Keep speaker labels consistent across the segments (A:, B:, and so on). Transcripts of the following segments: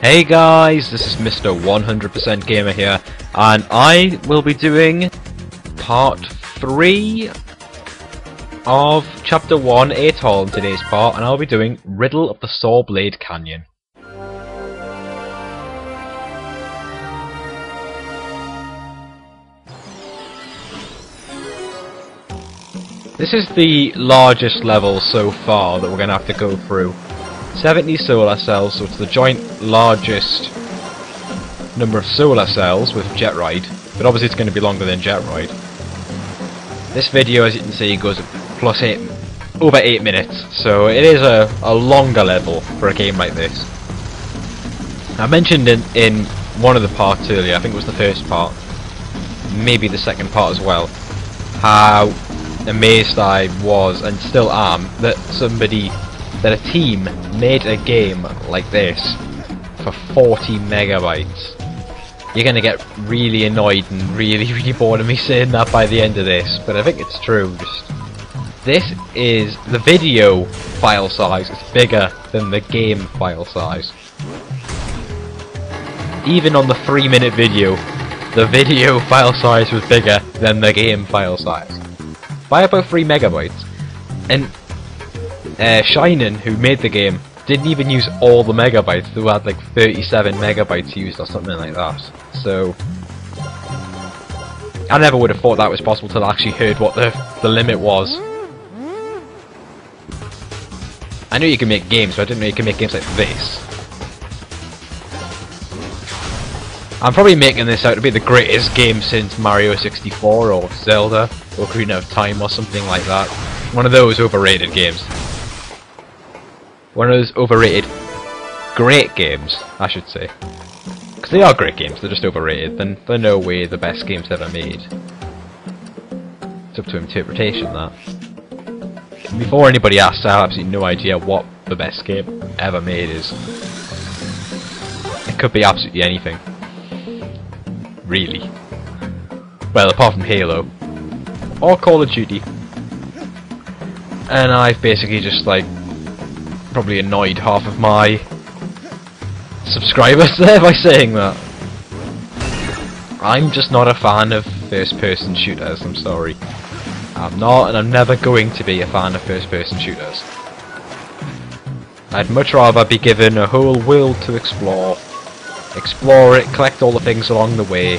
A: Hey guys, this is Mr. 100% Gamer here, and I will be doing part 3 of chapter 1 Atoll in today's part, and I'll be doing Riddle of the Sawblade Canyon. This is the largest level so far that we're going to have to go through. 70 solar cells, so it's the joint largest number of solar cells with Jett ride, but obviously it's going to be longer than Jett ride. This video, as you can see, goes over 8 minutes, so it is a longer level for a game like this. I mentioned in one of the parts earlier, I think it was the first part, maybe the second part as well, how amazed I was, and still am, that a team made a game like this for 40 megabytes. You're gonna get really annoyed and really bored of me saying that by the end of this, but I think it's true. This is the video file size is bigger than the game file size. Even on the 3-minute video, the video file size was bigger than the game file size by about 3 megabytes. And Shinen, who made the game, didn't even use all the megabytes. They had like 37 megabytes used or something like that. So I never would have thought that was possible till I actually heard what the limit was. I knew you can make games, but I didn't know you can make games like this. I'm probably making this out to be the greatest game since Mario 64 or Zelda or Ocarina of Time or something like that. One of those overrated games. One of those overrated great games, I should say. Because they are great games, they're just overrated. They're no way the best games ever made. It's up to interpretation, that. Before anybody asks, I have absolutely no idea what the best game ever made is. It could be absolutely anything. Really. Well, apart from Halo. Or Call of Duty. And I've basically just, like, probably annoyed half of my subscribers there by saying that. I'm just not a fan of first-person shooters, I'm sorry. I'm not, and I'm never going to be a fan of first-person shooters. I'd much rather be given a whole world to explore. Explore it, collect all the things along the way.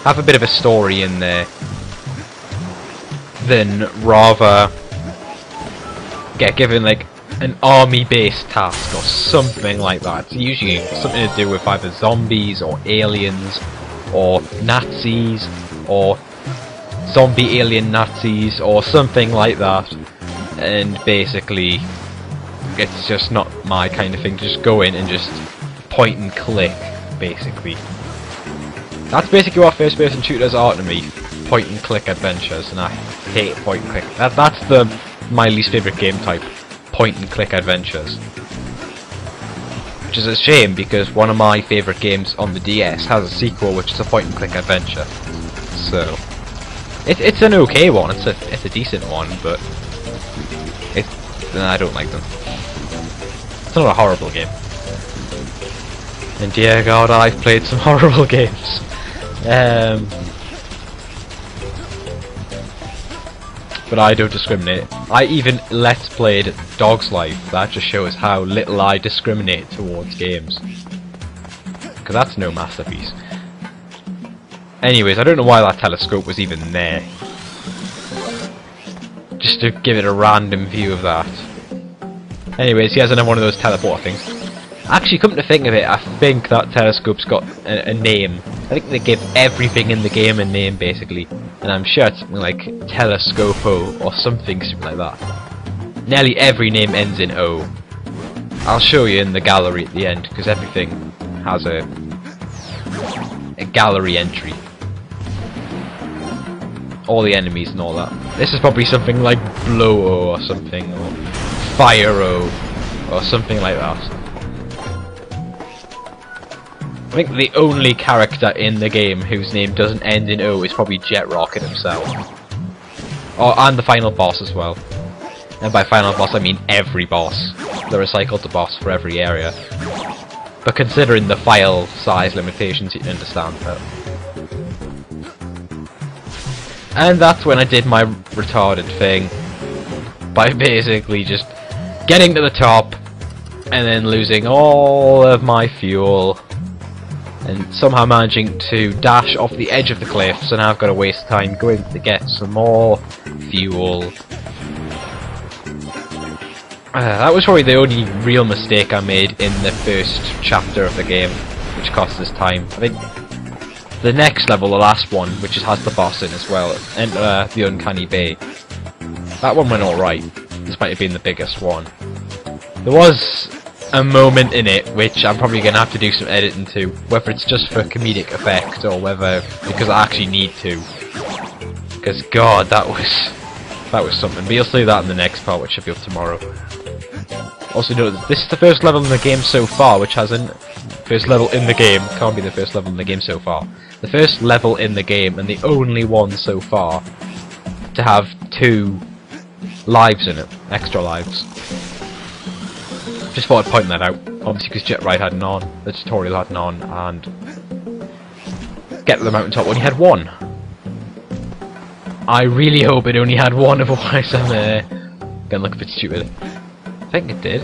A: Have a bit of a story in there. Than rather get given, like, an army-based task or something like that. It's usually something to do with either zombies or aliens or Nazis or zombie alien Nazis or something like that. And basically it's just not my kind of thing to just go in and just point and click, basically. That's basically what first-person shooters are to me. Point and click adventures, and I hate point and click. That's my least favourite game type. Point and click adventures. Which is a shame, because one of my favourite games on the DS has a sequel which is a point and click adventure. So it's an okay one, it's a decent one, but I don't like them. It's not a horrible game. And dear God, I've played some horrible games. But I don't discriminate. I even let's played Dog's Life. That just shows how little I discriminate towards games. Because that's no masterpiece. Anyways, I don't know why that telescope was even there. Just to give it a random view of that. Anyways, he has another one of those teleport things. Actually, come to think of it, I think that telescope's got a name. I think they give everything in the game a name, basically. And I'm sure it's something like Telescopo or something like that. Nearly every name ends in O. I'll show you in the gallery at the end, because everything has a gallery entry. All the enemies and all that. This is probably something like Blow-O or something, or Fire-O, or something like that. I think the only character in the game whose name doesn't end in O is probably Jet Rocket himself. Oh, and the final boss as well. And by final boss I mean every boss. The recycled the boss for every area. But considering the file size limitations, you can understand that. And that's when I did my retarded thing, by basically just getting to the top, and then losing all of my fuel, and somehow managing to dash off the edge of the cliff, so now I've got to waste time going to get some more fuel. That was probably the only real mistake I made in the first chapter of the game, which cost us time. I think the next level, the last one, which has the boss in as well, Enter the Uncanny Bay, that one went alright, despite it being the biggest one. There was a moment in it which I'm probably going to have to do some editing to, whether it's just for comedic effect or whether because I actually need to. Because god, that was something. But you'll see that in the next part, which should be up tomorrow. Also note, this is the first level in the game so far, which hasn't... First level in the game, can't be the first level in the game so far. The first level in the game, and the only one so far, to have 2 lives in it, extra lives. Just thought I'd point that out, obviously because Jett Ride had none, the tutorial had none, and get to the mountaintop when he had 1. I really hope it only had 1, otherwise I'm gonna look a bit stupid. I think it did.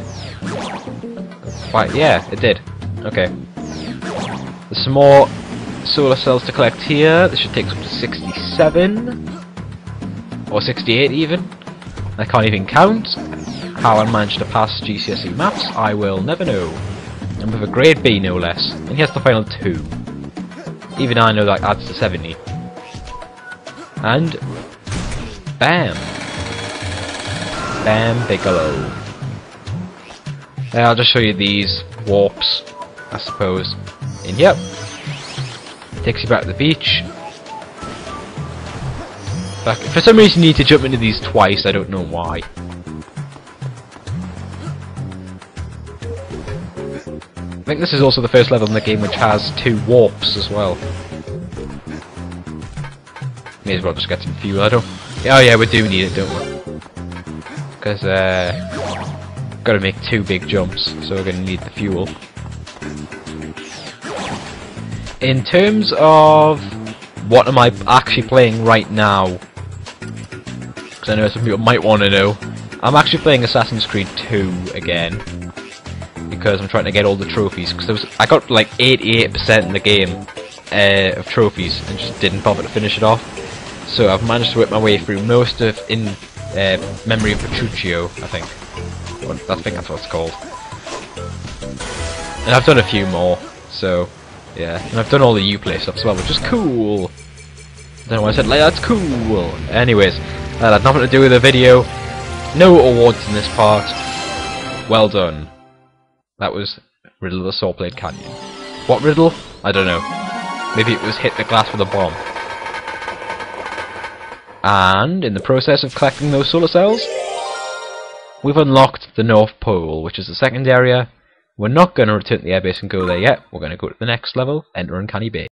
A: Right, yeah, it did. Okay. There's some more solar cells to collect here. This should take us up to 67. Or 68 even. I can't even count. How I managed to pass GCSE maths, I will never know. And with a grade B no less. And here's the final 2. Even I know that adds to 70. And bam! Bam Bigelow. I'll just show you these warps, I suppose. And yep, takes you back to the beach. Back. For some reason you need to jump into these twice, I don't know why. I think this is also the first level in the game which has 2 warps as well. May as well just get some fuel, I don't... Oh yeah, we do need it, don't we? Because, gotta make 2 big jumps, so we're gonna need the fuel. In terms of what am I actually playing right now, because I know some people might want to know, I'm actually playing Assassin's Creed 2 again, because I'm trying to get all the trophies, because I got like 88% in the game of trophies, and just didn't bother to finish it off. So I've managed to work my way through most of Memory of Petruchio, I think. I think that's what it's called. And I've done a few more, so yeah. And I've done all the Uplay stuff as well, which is cool. I don't know why I said like that's cool. Anyways, that had nothing to do with the video. No awards in this part. Well done. That was Riddle of the Sawblade Canyon. What riddle? I don't know. Maybe it was hit the glass with a bomb. And in the process of collecting those solar cells, we've unlocked the North Pole, which is the second area. We're not going to return to the airbase and go there yet. We're going to go to the next level, Enter Uncanny Bay.